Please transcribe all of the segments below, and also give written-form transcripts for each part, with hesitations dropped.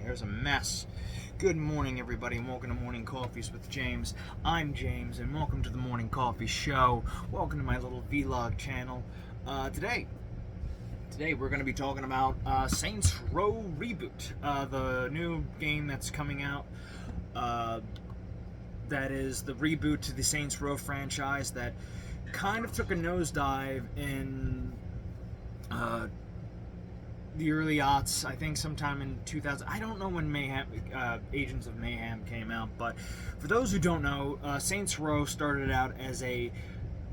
There's a mess. Good morning, everybody, and welcome to Morning Coffees with James. I'm James, and welcome to the Morning Coffee Show. Welcome to my little vlog channel. Today we're going to be talking about Saints Row Reboot, the new game that's coming out. That is the reboot to the Saints Row franchise that kind of took a nosedive in the early aughts. I think sometime in 2000. I don't know when Agents of Mayhem came out, but for those who don't know, Saints Row started out as a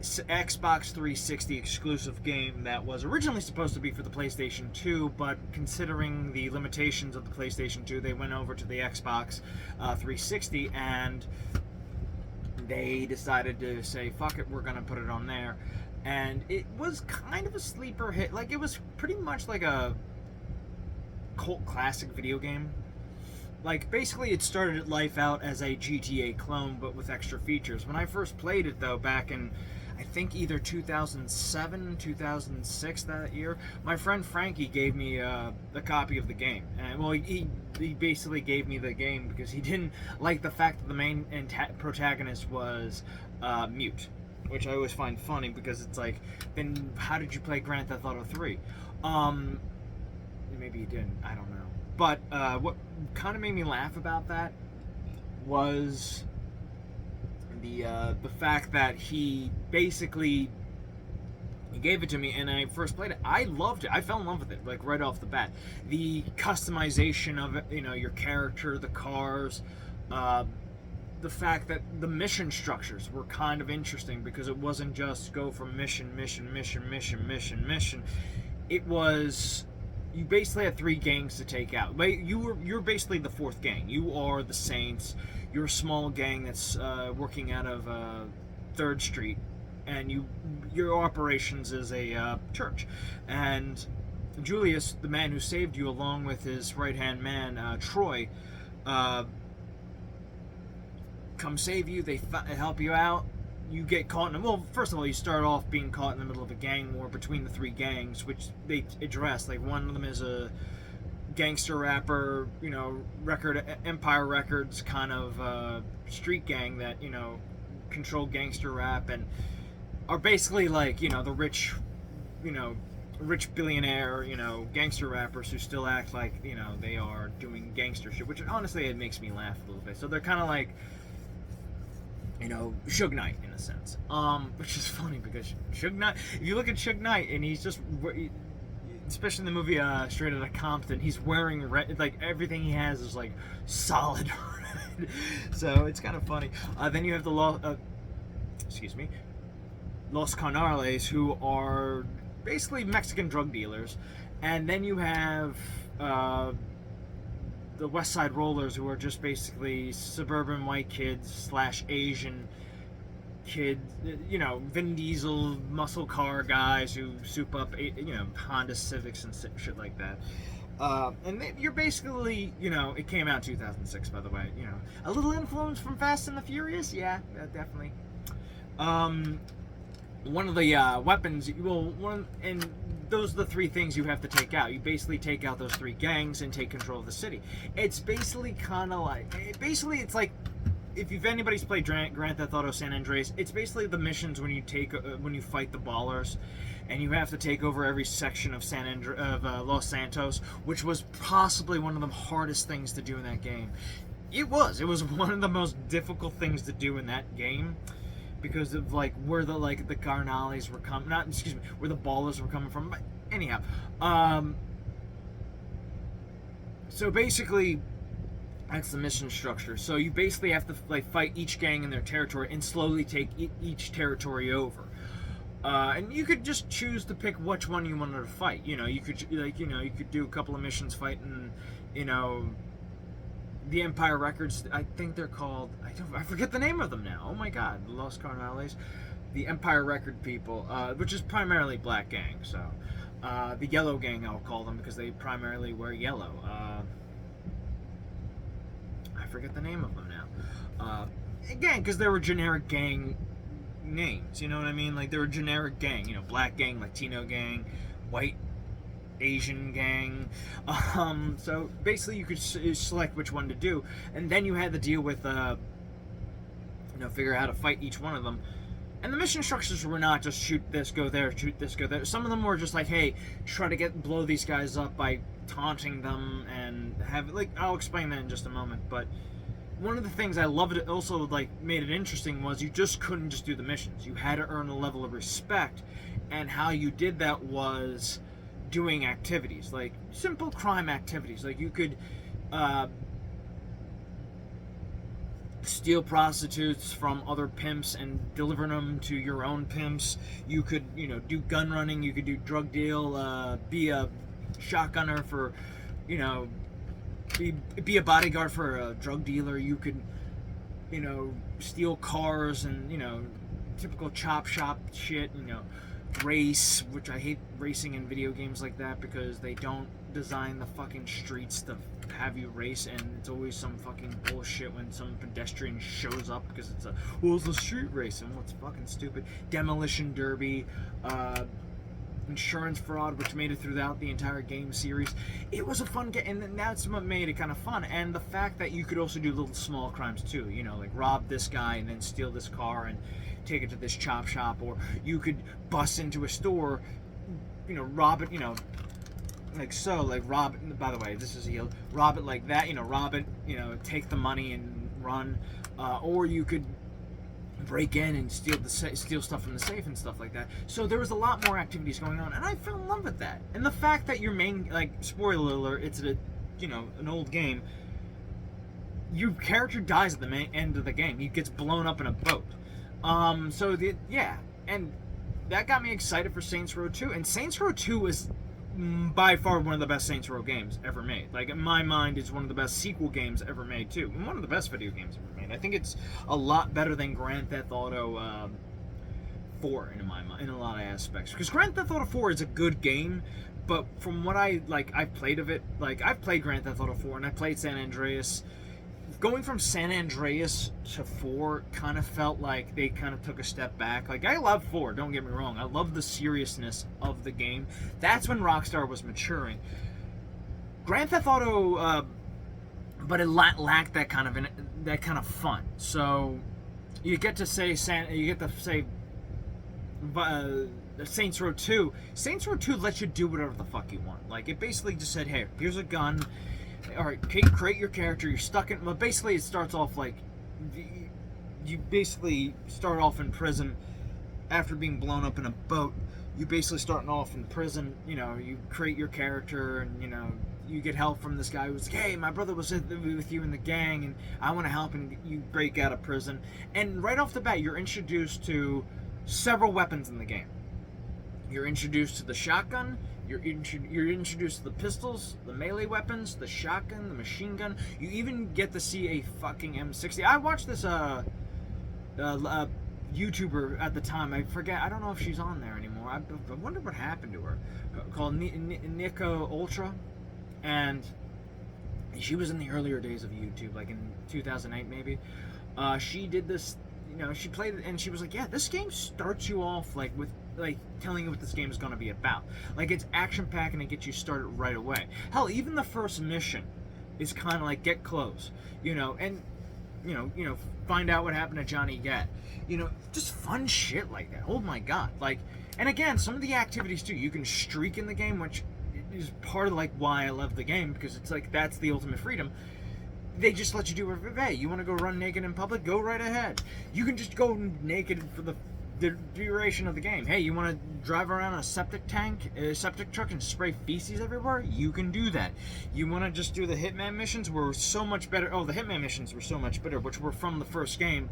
Xbox 360 exclusive game that was originally supposed to be for the PlayStation 2, but considering the limitations of the PlayStation 2, they went over to the Xbox 360 and they decided to say, fuck it, we're gonna put it on there. And it was kind of a sleeper hit. Like, it was pretty much like a cult classic video game. Like, basically it started life out as a GTA clone, but with extra features. When I first played it, though, back in, I think, either 2007, 2006, that year, my friend Frankie gave me a copy of the game. And, well, he basically gave me the game because he didn't like the fact that the main protagonist was mute. Which I always find funny because it's like, then how did you play Grand Theft Auto 3? Maybe you didn't, I don't know. But what kind of made me laugh about that was the fact that he basically gave it to me, and I first played it. I loved it. I fell in love with it, like, right off the bat. The customization of it, you know, your character, the cars, the fact that the mission structures were kind of interesting because it wasn't just go from mission. It was, you basically had three gangs to take out. You're basically the fourth gang. You are the Saints. You're a small gang that's working out of 3rd Street, and your operations is a church. And Julius, the man who saved you, along with his right-hand man, Troy, come save you. They help you out. You get caught in well, first of all, you start off being caught in the middle of a gang war between the three gangs, which they address. Like, one of them is a gangster rapper, you know, Empire Records kind of street gang that, you know, control gangster rap and are basically like, you know, the rich billionaire, you know, gangster rappers who still act like, you know, they are doing gangster shit, which honestly, it makes me laugh a little bit. So they're kind of like, you know, Suge Knight in a sense, which is funny because Suge Knight, if you look at Suge Knight, and he's just, especially in the movie Straight Outta Compton, he's wearing red, like, everything he has is like solid red. So it's kind of funny. Then you have the Los Carnales, who are basically Mexican drug dealers, and then you have the West Side Rollers, who are just basically suburban white kids / Asian kids, you know, Vin Diesel muscle car guys who soup up, you know, Honda Civics and shit like that. And you're basically, you know, it came out in 2006, by the way, you know, a little influence from Fast and the Furious, yeah, definitely. One of the weapons, and those are the three things you have to take out. You basically take out those three gangs and take control of the city. It's basically kind of like, it's like, if anybody's played Grand Theft Auto San Andreas, it's basically the missions when you fight the ballers, and you have to take over every section of Los Santos, which was possibly one of the hardest things to do in that game. It was one of the most difficult things to do in that game, because of, like, where the Carnales were coming, where the ballers were coming from. But anyhow, so basically, that's the mission structure. So you basically have to, like, fight each gang in their territory and slowly take each territory over. And you could just choose to pick which one you wanted to fight. You know, you could do a couple of missions fighting, you know, the Empire Records, I think they're called, I forget the name of them now. Oh my god, Los Carnales. The Empire Record people, which is primarily black gang, so. The Yellow Gang, I'll call them, because they primarily wear yellow. I forget the name of them now. Again, because they were generic gang names, you know what I mean? Like, they were generic gang, you know, black gang, Latino gang, white Asian gang. So basically, you could select which one to do, and then you had to deal with, figure out how to fight each one of them. And the mission structures were not just shoot this, go there, shoot this, go there. Some of them were just like, hey, try to blow these guys up by taunting them and have, like, I'll explain that in just a moment. But one of the things I loved it also, like, made it interesting was you just couldn't just do the missions. You had to earn a level of respect, and how you did that was doing activities, like simple crime activities. Like you could steal prostitutes from other pimps and deliver them to your own pimps. You could, do gun running. You could do drug deal, be a shotgunner for, be a bodyguard for a drug dealer. You could, steal cars and, typical chop shop shit, race, which I hate racing in video games like that because they don't design the fucking streets to have you race, and it's always some fucking bullshit when some pedestrian shows up because it's a street race, and it's fucking stupid. Demolition derby, insurance fraud, which made it throughout the entire game series. It was a fun game, and that's what made it kind of fun. And the fact that you could also do little small crimes too, like rob this guy and then steal this car and take it to this chop shop, or you could bust into a store, rob it, rob it. By the way, this is a rob it like that, rob it, take the money and run, or you could break in and steal stuff from the safe and stuff like that. So there was a lot more activities going on, and I fell in love with that. And the fact that your main, spoiler alert, it's an old game. Your character dies at the end of the game. He gets blown up in a boat. And that got me excited for Saints Row 2. And Saints Row 2 is by far one of the best Saints Row games ever made. Like, in my mind, it's one of the best sequel games ever made, too. And one of the best video games ever made. I think it's a lot better than Grand Theft Auto 4 in my mind, in a lot of aspects. Because Grand Theft Auto 4 is a good game, but from what I've played of it, I've played Grand Theft Auto 4 and I played San Andreas. Going from San Andreas to 4 kind of felt like they kind of took a step back. Like, I love 4, don't get me wrong. I love the seriousness of the game. That's when Rockstar was maturing. Grand Theft Auto, but it lacked that kind of fun. So you get to say Saints Row 2. Saints Row 2 lets you do whatever the fuck you want. Like, it basically just said, hey, here's a gun. All right, create your character. You're stuck in. Well, basically, it starts off like you basically start off in prison after being blown up in a boat. You basically starting off in prison. You create your character, and you get help from this guy who's like, hey, my brother was with you in the gang, and I want to help, and you break out of prison. And right off the bat, you're introduced to several weapons in the game. You're introduced to the shotgun. You're introduced to the pistols, the melee weapons, the shotgun, the machine gun. You even get to see a fucking M60. I watched this YouTuber at the time. I forget. I don't know if she's on there anymore. I wonder what happened to her. Called Nico Ultra, and she was in the earlier days of YouTube, like in 2008 maybe. She did this. She played it, and she was like, yeah, this game starts you off with telling you what this game is going to be about. Like, it's action-packed and it gets you started right away. Hell, even the first mission is kind of like, get close, and, find out what happened to Johnny Gat. Just fun shit like that. Oh my god. And again, some of the activities too, you can streak in the game, which is part of, why I love the game, because it's that's the ultimate freedom. They just let you do whatever. Hey, you want to go run naked in public? Go right ahead. You can just go naked for the duration of the game. Hey, you want to drive around a septic truck and spray feces everywhere? You can do that. You want to just do the Hitman missions? Were so much better. Oh, the Hitman missions were so much better, which were from the first game,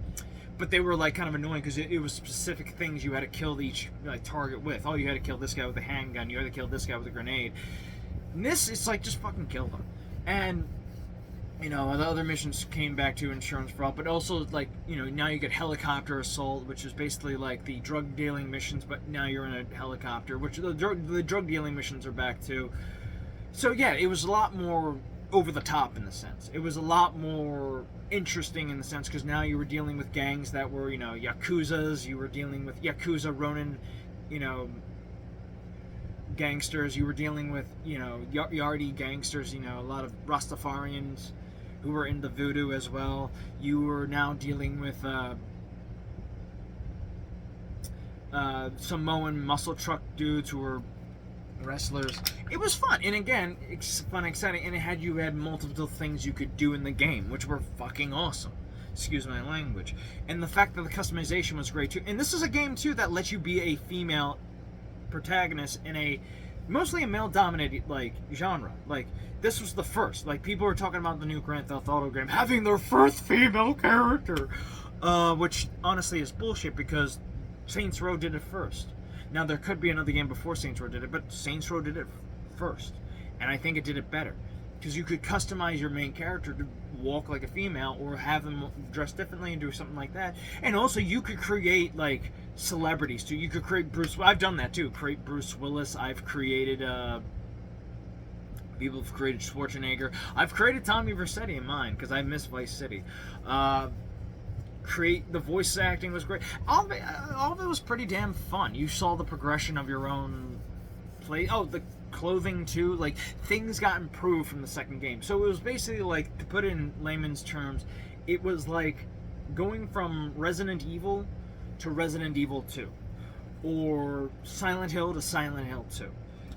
but they were kind of annoying because it was specific things you had to kill each target with. Oh, you had to kill this guy with a handgun. You had to kill this guy with a grenade. And this, it's just fucking kill them. And the other missions came back to insurance fraud, but also, now you get helicopter assault, which is basically the drug dealing missions, but now you're in a helicopter, which the drug dealing missions are back too. So, yeah, it was a lot more over the top in the sense. It was a lot more interesting in the sense, because now you were dealing with gangs that were, Yakuzas, you were dealing with Yakuza, Ronin, gangsters. You were dealing with, Yardi gangsters, a lot of Rastafarians who were into voodoo as well. You were now dealing with Samoan muscle truck dudes who were wrestlers. It was fun, and again, it's fun, exciting, and you had multiple things you could do in the game, which were fucking awesome. Excuse my language. And the fact that the customization was great too. And this is a game too that lets you be a female protagonist in a mostly a male-dominated genre. This was the first. People were talking about the new Grand Theft Auto game having their first female character, which honestly is bullshit because Saints Row did it first. Now there could be another game before Saints Row did it, but Saints Row did it first, and I think it did it better because you could customize your main character to walk like a female or have them dress differently and do something like that. And also you could create celebrities too. You could create Bruce. I've done that too. Create Bruce Willis. I've created people have created Schwarzenegger. I've created Tommy Vercetti in mine because I miss Vice City. Create the voice acting was great. All of it was pretty damn fun. You saw the progression of your own play. Oh, the clothing too. Things got improved from the second game. So it was basically to put it in layman's terms, it was going from Resident Evil to Resident Evil 2, or Silent Hill to Silent Hill 2.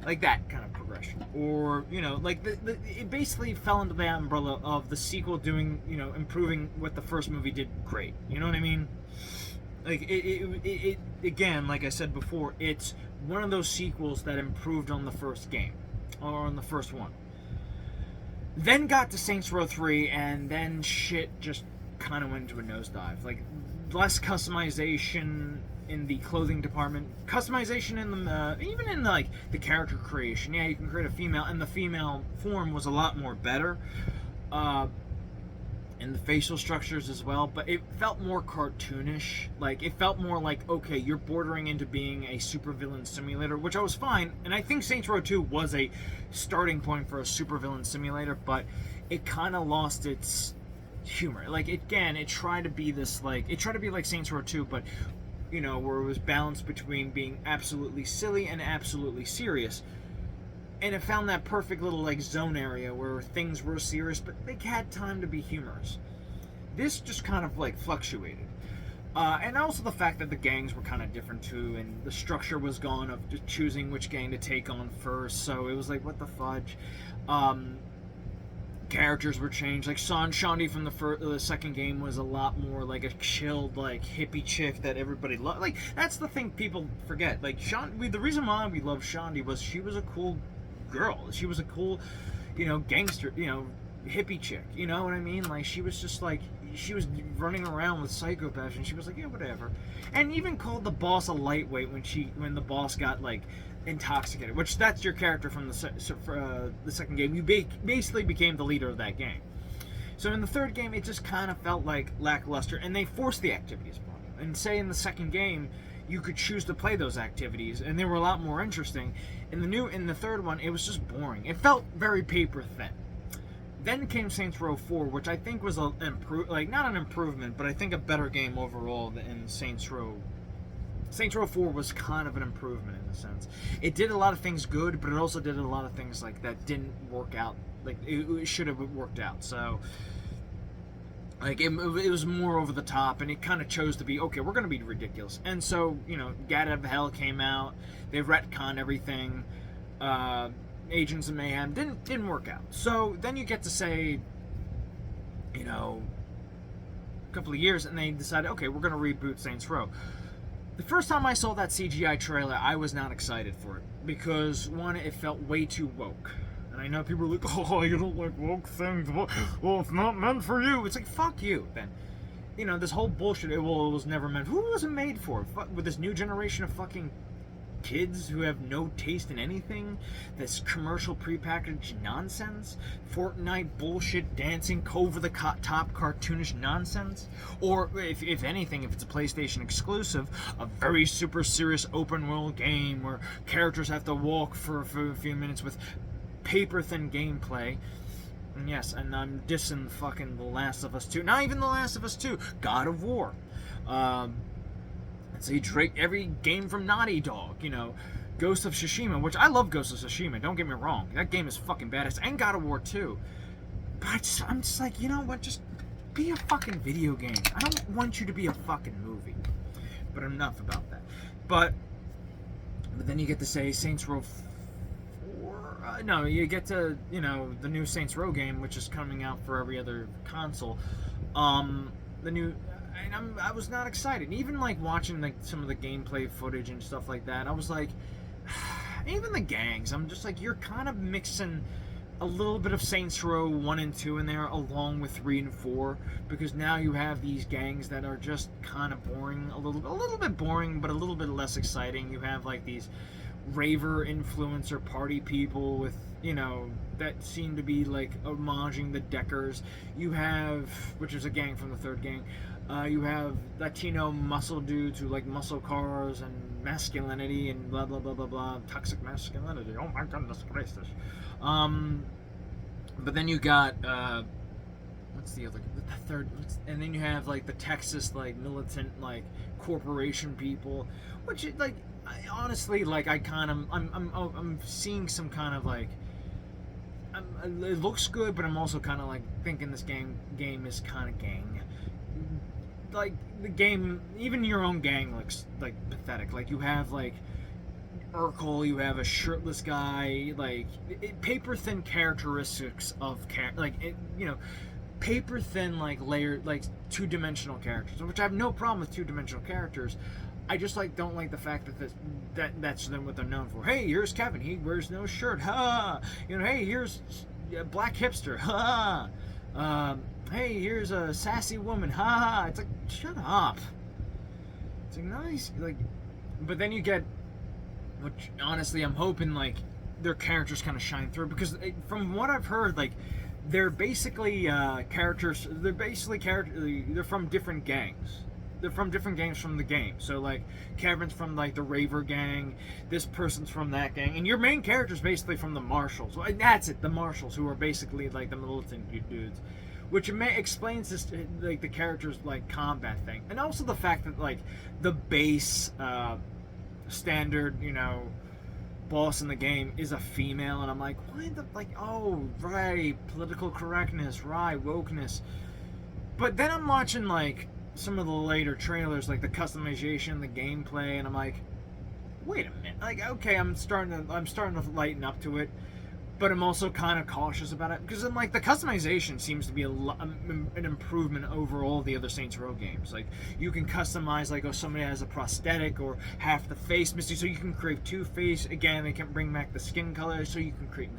That kind of progression. Or, it basically fell into the umbrella of the sequel doing, improving what the first movie did great. You know what I mean? It again, like I said before, it's one of those sequels that improved on the first game, or on the first one. Then got to Saints Row 3, and then shit just kind of went into a nosedive. Less customization in the clothing department, customization in the even in the character creation. Yeah, you can create a female, and the female form was a lot more better, and the facial structures as well. But it felt more cartoonish. It felt more okay, you're bordering into being a supervillain simulator, which I was fine. And I think Saints Row 2 was a starting point for a supervillain simulator, but it kind of lost its humor. It tried to be this it tried to be like Saints Row 2, but where it was balanced between being absolutely silly and absolutely serious. And it found that perfect little zone area where things were serious, but they had time to be humorous. This just kind of fluctuated. And also the fact that the gangs were kind of different too, and the structure was gone of just choosing which gang to take on first, so it was what the fudge. Characters were changed. Shaundi from the second game was a lot more a chilled, hippie chick that everybody loved. That's the thing people forget. The reason why we loved Shaundi was she was a cool girl. She was a cool, gangster, hippie chick. You know what I mean? She was just she was running around with psychopaths, and she was yeah, whatever. And even called the boss a lightweight when the boss got intoxicated, which that's your character from the second game. You basically became the leader of that gang. So in the third game, it just kind of felt lackluster, and they forced the activities upon you. And say in the second game, you could choose to play those activities, and they were a lot more interesting. In the third one, it was just boring. It felt very paper thin. Then came Saints Row 4, which I think was not an improvement, but I think a better game overall than Saints Row. Saints Row 4 was kind of an improvement in a sense. It did a lot of things good, but it also did a lot of things that didn't work out. It should have worked out. So, it was more over the top, and it kind of chose to be, okay, we're going to be ridiculous. And so, Gat Out of Hell came out. They retconned everything. Agents of Mayhem didn't work out. So then you get to say, a couple of years, and they decided, okay, we're going to reboot Saints Row. The first time I saw that CGI trailer, I was not excited for it because, one, it felt way too woke. And I know people are oh, you don't like woke things. Well, it's not meant for you. It's fuck you, then. This whole bullshit, it was never meant. Who was it made for? With this new generation of fucking kids who have no taste in anything, this commercial prepackaged nonsense, Fortnite bullshit, dancing, over-the-top cartoonish nonsense, or if anything, if it's a PlayStation exclusive, a very super serious open-world game where characters have to walk for a few minutes with paper-thin gameplay. And yes, and I'm dissing fucking The Last of Us 2. Not even The Last of Us 2. God of War. Say Drake, every game from Naughty Dog, Ghost of Tsushima, which I love Ghost of Tsushima, don't get me wrong. That game is fucking badass. And God of War 2. But I'm just like, you know what? Just be a fucking video game. I don't want you to be a fucking movie. But enough about that. But then you get to say Saints Row 4. No, you get to, the new Saints Row game, which is coming out for every other console. The new... And I was not excited. Even like watching like some of the gameplay footage and stuff like that, I was like, even the gangs, I'm just like, you're kind of mixing a little bit of Saints Row 1 and 2 in there along with 3 and 4, because now you have these gangs that are just kind of boring, a little bit boring, but a little bit less exciting. You have like these raver influencer party people with, that seem to be like homaging the Deckers. You have, which is a gang from the third gang, you have Latino muscle dudes who like muscle cars and masculinity and blah blah blah blah blah, toxic masculinity. Oh my goodness gracious. But then you got what's the third? And then you have like the Texas like militant like corporation people, which like honestly like I'm seeing some kind of like. It looks good, but I'm also kind of like thinking this game is kind of gang. Like the game, even your own gang looks like pathetic. Like you have like Urkel, you have a shirtless guy, like paper thin characteristics of paper thin like layered like 2-dimensional characters, which I have no problem with 2-dimensional characters. I just like don't like the fact that that's then what they're known for. Hey, here's Kevin. He wears no shirt. Ha! Hey, here's a black hipster. Ha! Hey, here's a sassy woman. Ha! It's like, shut up. It's like nice, like, but then you get, which honestly I'm hoping like their characters kind of shine through, because from what I've heard, like they're basically characters. They're from different gangs. They're from different gangs from the game. So like Kevin's from like the Raver gang, this person's from that gang, and your main character's basically from the Marshals. And that's it, the Marshals, who are basically like the militant dudes, which explains this like the character's like combat thing, and also the fact that like the base standard boss in the game is a female, and I'm like, why the oh right, political correctness, right, wokeness. But then I'm watching like some of the later trailers, like the customization, the gameplay, and I'm like, wait a minute, like okay, I'm starting to lighten up to it, but I'm also kind of cautious about it, because I'm like, the customization seems to be an improvement over all the other Saints Row games. Like you can customize, like, oh, somebody has a prosthetic or half the face missing, so you can create two-face. Again, they can bring back the skin color, so you can create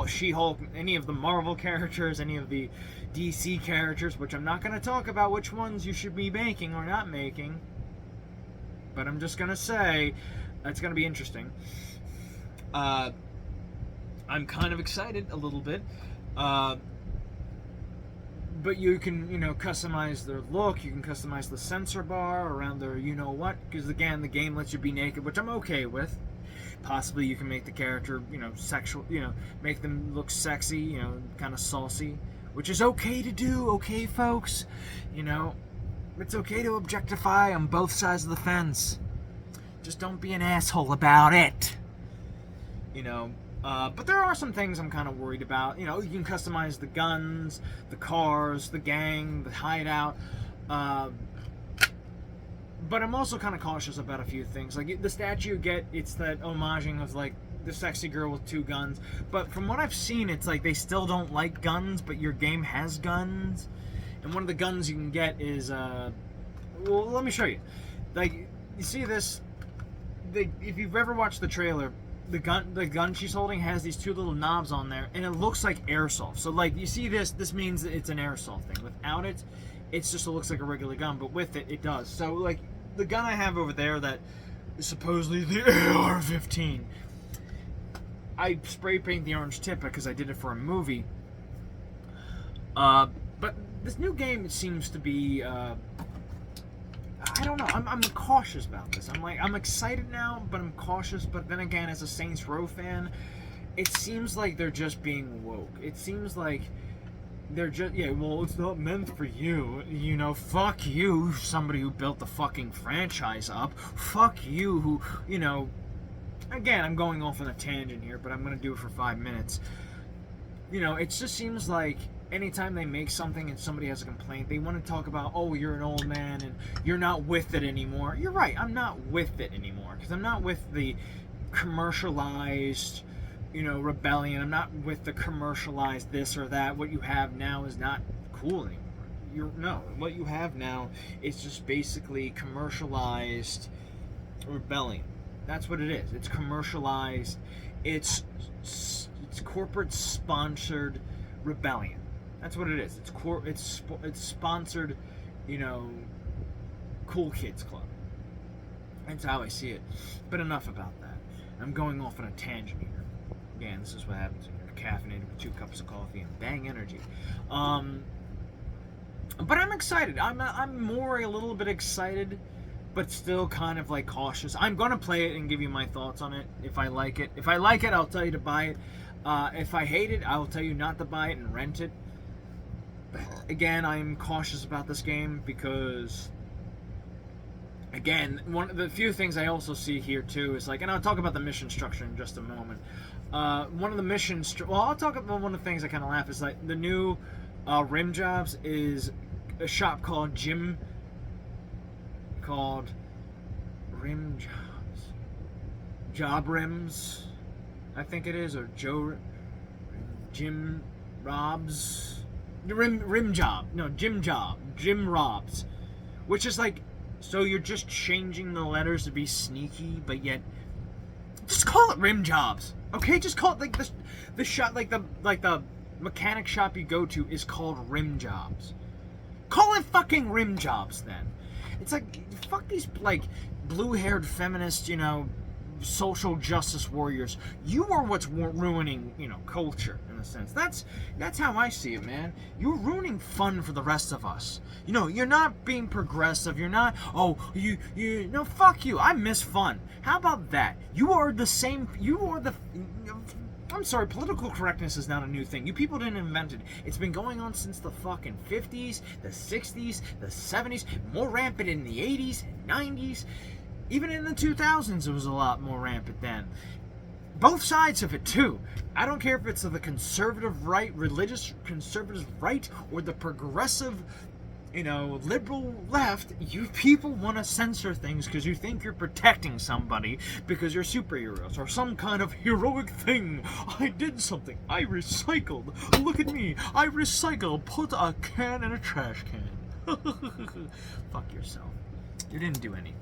She-Hulk, any of the Marvel characters, any of the DC characters, which I'm not going to talk about which ones you should be making or not making, but I'm just going to say it's going to be interesting. I'm kind of excited a little bit, but you can, customize their look, you can customize the sensor bar around their you-know-what, because again, the game lets you be naked, which I'm okay with. Possibly you can make the character, sexual, make them look sexy, kind of saucy, which is okay to do, okay, folks? It's okay to objectify on both sides of the fence. Just don't be an asshole about it. But there are some things I'm kind of worried about. You can customize the guns, the cars, the gang, the hideout. But I'm also kind of cautious about a few things. Like the statue you get, it's that homaging of like the sexy girl with 2 guns. But from what I've seen, it's like they still don't like guns, but your game has guns. And one of the guns you can get is, well, let me show you. Like, you see this? If you've ever watched the trailer, the gun she's holding has these 2 little knobs on there, and it looks like airsoft. So like, you see this means that it's an airsoft thing. Without it, it's just, it looks like a regular gun, but with it, it does. So like, the gun I have over there that is supposedly the AR-15, I spray paint the orange tip because I did it for a movie. But this new game seems to be, I don't know, I'm cautious about this. I'm excited now, but I'm cautious. But then again, as a Saints Row fan, it seems like they're just being woke. It seems like they're just, well, it's not meant for you. Fuck you, somebody who built the fucking franchise up. Fuck you, who, again, I'm going off on a tangent here, but I'm going to do it for 5 minutes. You know, it just seems like anytime they make something and somebody has a complaint, they want to talk about, oh, you're an old man and you're not with it anymore. You're right, I'm not with it anymore, because I'm not with the commercialized, you know, rebellion. I'm not with the commercialized this or that. What you have now is not cool anymore. What you have now is just basically commercialized rebellion. That's what it is. It's commercialized. It's corporate sponsored rebellion. That's what it is. It's sponsored, you know, cool kids club. That's how I see it. But enough about that. I'm going off on a tangent here. Again, this is what happens when you're caffeinated with 2 cups of coffee and bang energy. But I'm excited. I'm more a little bit excited, but still kind of like cautious. I'm gonna play it and give you my thoughts on it if I like it. If I like it, I'll tell you to buy it. If I hate it, I will tell you not to buy it and rent it. But again, I'm cautious about this game because, again, one of the few things I also see here too is like, and I'll talk about the mission structure in just a moment. One of the missions, I'll talk about one of the things I kind of laugh is like the new rim jobs is a shop called Rim Jobs, Job Rims, I think it is, or Jim Robs, Rim Job, no, Jim Robs, which is like, so you're just changing the letters to be sneaky, but yet just call it Rim Jobs, okay? Just call it like the shop, like the mechanic shop you go to is called Rim Jobs. Call it fucking Rim Jobs then. It's like, fuck these like blue-haired feminist, you know, social justice warriors. You are what's ruining, you know, culture in a sense. That's how I see it, man. You're ruining fun for the rest of us. You know, you're not being progressive. You're not, no, fuck you. I miss fun. How about that? You are the same, I'm sorry, political correctness is not a new thing. You people didn't invent it. It's been going on since the fucking 50s, the 60s, the 70s, more rampant in the 80s, 90s. Even in the 2000s, it was a lot more rampant then. Both sides of it, too. I don't care if it's the conservative right, religious conservative right, or the progressive, you know, liberal left. You people want to censor things because you think you're protecting somebody because you're superheroes or some kind of heroic thing. I did something. I recycled. Look at me. I recycled. Put a can in a trash can. Fuck yourself. You didn't do anything.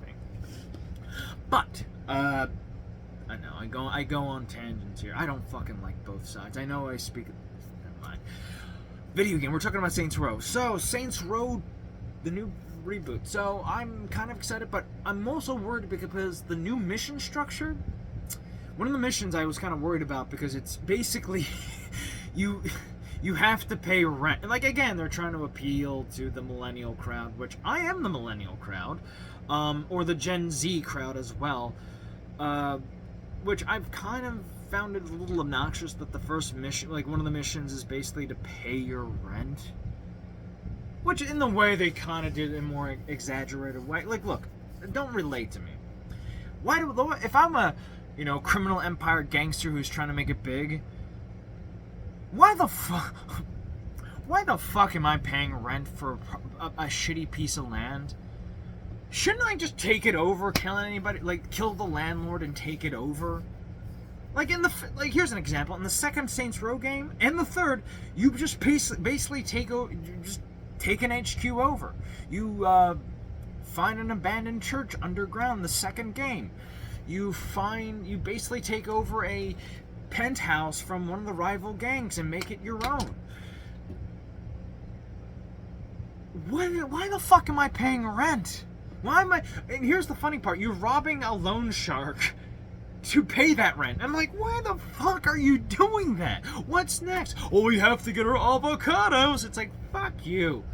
But, I know, I go on tangents here. I don't fucking like both sides. I know I speak... Never mind. Video game, we're talking about Saints Row. So, Saints Row, the new reboot. So, I'm kind of excited, but I'm also worried because the new mission structure... One of the missions I was kind of worried about because it's basically... you have to pay rent. And, like, again, they're trying to appeal to the millennial crowd, which I am the millennial crowd. Or the Gen Z crowd as well, which I've kind of found it a little obnoxious that the first mission, like one of the missions is basically to pay your rent, which in the way they kind of did in a more exaggerated way. Like, look, don't relate to me. If I'm a, you know, criminal empire gangster who's trying to make it big, why the fuck am I paying rent for a shitty piece of land? Shouldn't I just take it over, kill the landlord and take it over? Like here's an example. In the second Saints Row game and the third, you just basically take an HQ over. You find an abandoned church underground. The second game, you basically take over a penthouse from one of the rival gangs and make it your own. Why the fuck am I paying rent? Why am I... And here's the funny part. You're robbing a loan shark to pay that rent. I'm like, why the fuck are you doing that? What's next? Oh, we have to get our avocados. It's like, fuck you.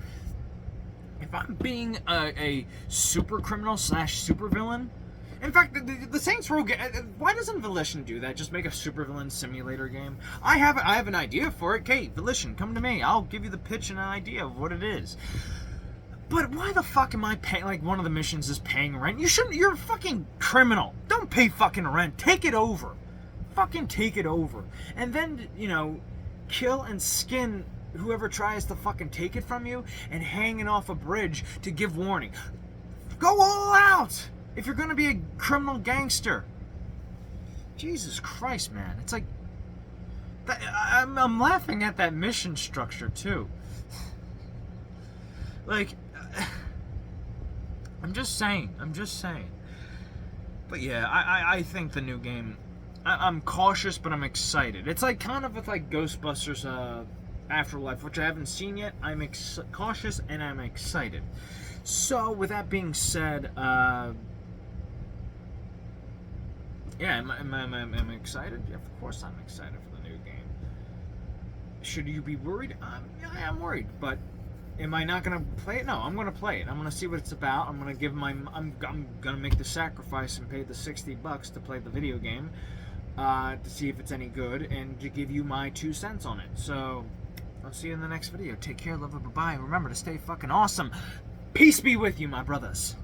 If I'm being a super criminal / super villain... In fact, the Saints Row game... Why doesn't Volition do that? Just make a supervillain simulator game? I have an idea for it. Okay, Volition, come to me. I'll give you the pitch and an idea of what it is. But why the fuck am I paying? Like, one of the missions is paying rent. You shouldn't. You're a fucking criminal. Don't pay fucking rent. Take it over. Fucking take it over. And then, kill and skin whoever tries to fucking take it from you and hanging off a bridge to give warning. Go all out if you're gonna be a criminal gangster. Jesus Christ, man. It's like... I'm laughing at that mission structure, too. Like... I'm just saying. But yeah, I think the new game... I'm cautious, but I'm excited. It's like kind of with like Ghostbusters Afterlife, which I haven't seen yet. I'm cautious and I'm excited. So, with that being said, yeah, am I excited? Yeah, of course I'm excited for the new game. Should you be worried? Yeah, I am worried, but am I not gonna play it? No, I'm gonna play it. I'm gonna see what it's about. I'm gonna give I'm gonna make the sacrifice and pay the $60 to play the video game, to see if it's any good and to give you my 2 cents on it. So, I'll see you in the next video. Take care, love, bye-bye. Remember to stay fucking awesome. Peace be with you, my brothers.